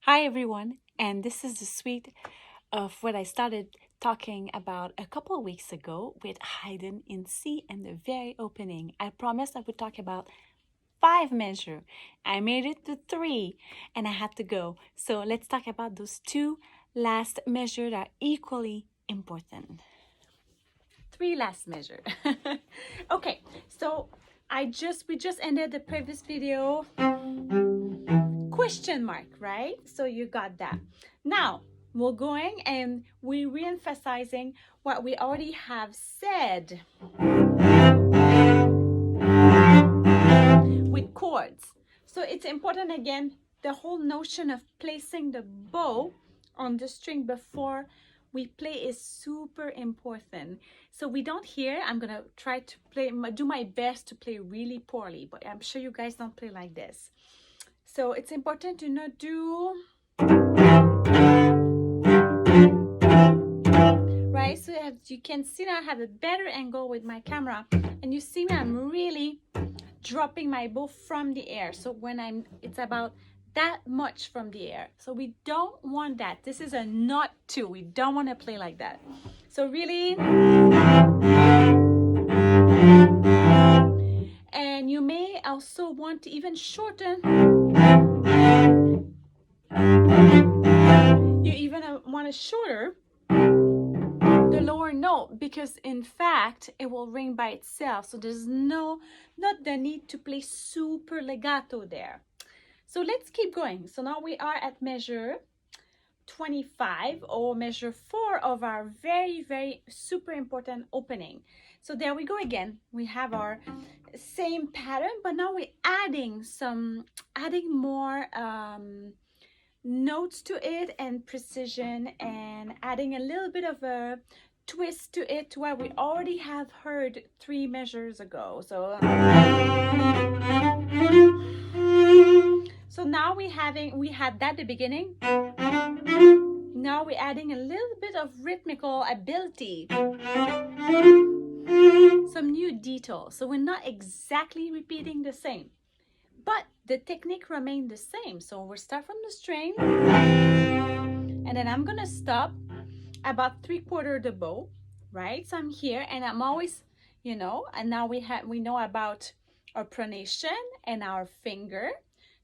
Hi everyone, and this is the suite of what I started talking about a couple of weeks ago with Haydn in C and the very opening. I promised I would talk about 5 measure. I made it to 3 and I had to go. So let's talk about those 2 last measures that are equally important. 3 last measure. Okay, so we just ended the previous video question mark, right? So you got that. Now we're going and we're re-emphasizing what we already have said with chords. So it's important again, the whole notion of placing the bow on the string before we play is super important. So we don't hear, I'm gonna try to do my best to play really poorly, but I'm sure you guys don't play like this. So it's important to not do, right? So as you can see now, I have a better angle with my camera, and you see me, I'm really dropping my bow from the air. So when it's about that much from the air. So we don't want that. This is a not to. We don't want to play like that. So really, and you may also want to even shorten. You even want to shorter the lower note, because in fact it will ring by itself. So there's not the need to play super legato there. So let's keep going. So now we are at measure 25, or measure 4 of our very super important opening. So there we go again. We have our same pattern, but now we're adding more notes to it and precision, and adding a little bit of a twist to it to what we already have heard 3 measures ago. So now we had that at the beginning. Now we're adding a little bit of rhythmical ability, some new details. So we're not exactly repeating the same, but the technique remained the same. So we'll start from the string, and then I'm gonna stop about 3/4 the bow, right? So I'm here, and I'm always, and now we know about our pronation and our finger.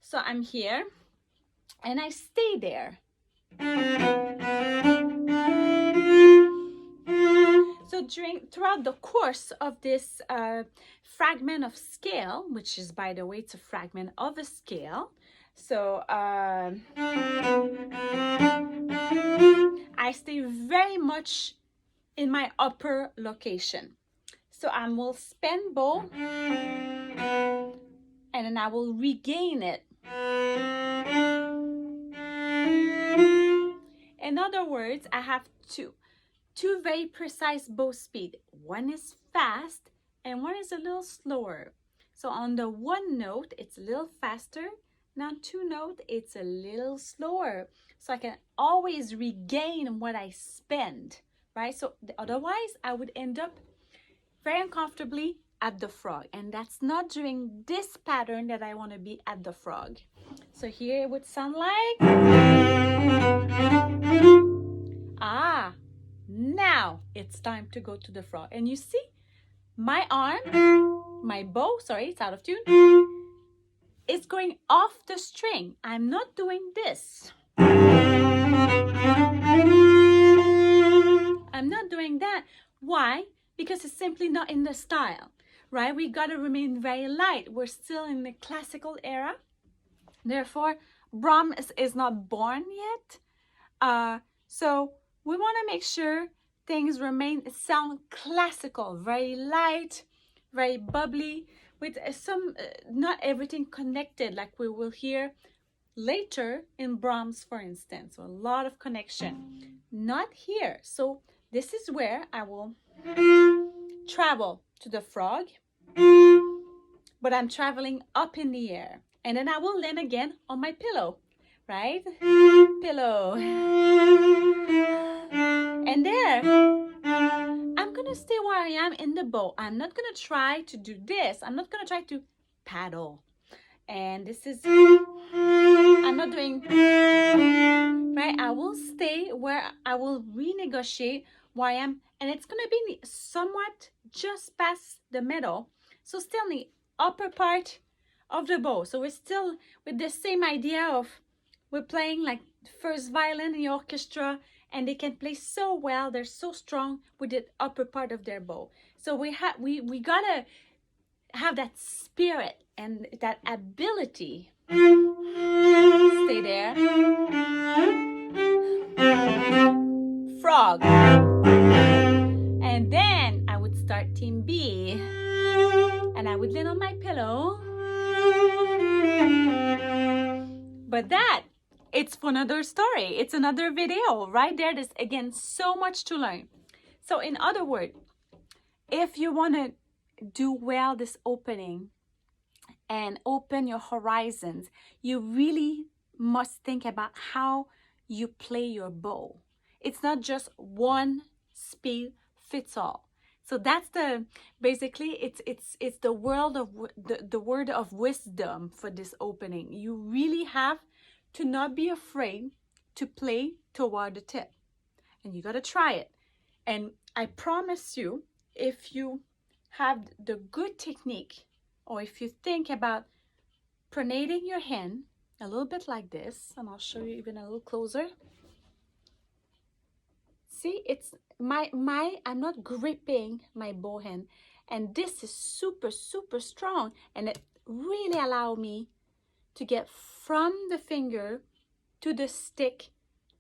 So I'm here, and I stay there. So throughout the course of this fragment of scale, which is, by the way, it's a fragment of a scale. So I stay very much in my upper location. So I will spin bow, and then I will regain it. In other words, I have two very precise bow speed. One is fast and one is a little slower. So on the 1 note, it's a little faster. Now 2 note, it's a little slower. So I can always regain what I spend, right? So otherwise, I would end up very uncomfortably at the frog. And that's not during this pattern that I want to be at the frog. So here it would sound like, now it's time to go to the frog. And you see, my bow, sorry, it's out of tune, is going off the string. I'm not doing this. I'm not doing that. Why? Because it's simply not in the style, right? We got to remain very light. We're still in the classical era. Therefore, Brahms is not born yet. So we want to make sure things sound classical, very light, very bubbly, with some, not everything connected like we will hear later in Brahms, for instance. So a lot of connection, not here. So this is where I will travel to the frog, but I'm traveling up in the air. And then I will land again on my pillow, right? Pillow. And there, I'm gonna stay where I am in the bow. I'm not gonna try to do this. I'm not gonna try to paddle. And this is, I'm not doing where I will renegotiate where I am, and it's gonna be somewhat just past the middle, so still in the upper part of the bow. So we're still with the same idea of we're playing like first violin in the orchestra, and they can play so well, they're so strong with the upper part of their bow. So we gotta have that spirit and that ability. Stay there. Frog. And then I would start team B, and I would lean on my pillow. But that, it's for another story. It's another video right there. There's again so much to learn. So in other words, if you want to do well this opening and open your horizons, you really must think about how you play your bow. It's not just one speed fits all. So that's the basically it's the world of the word of wisdom for this opening. You really have to not be afraid to play toward the tip, and you got to try it. And I promise you, if you have the good technique, or if you think about pronating your hand a little bit like this, and I'll show you even a little closer. See, it's I'm not gripping my bow hand, and this is super strong, and it really allows me to get from the finger to the stick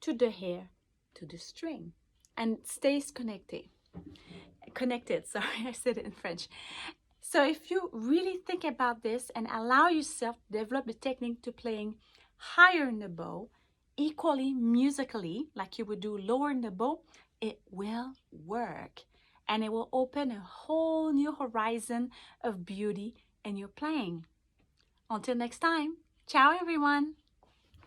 to the hair to the string, and it stays connected. Sorry, I said it in French. So if you really think about this and allow yourself to develop the technique to playing higher in the bow, equally musically, like you would do lower in the bow, it will work, and it will open a whole new horizon of beauty in your playing. Until next time, ciao everyone.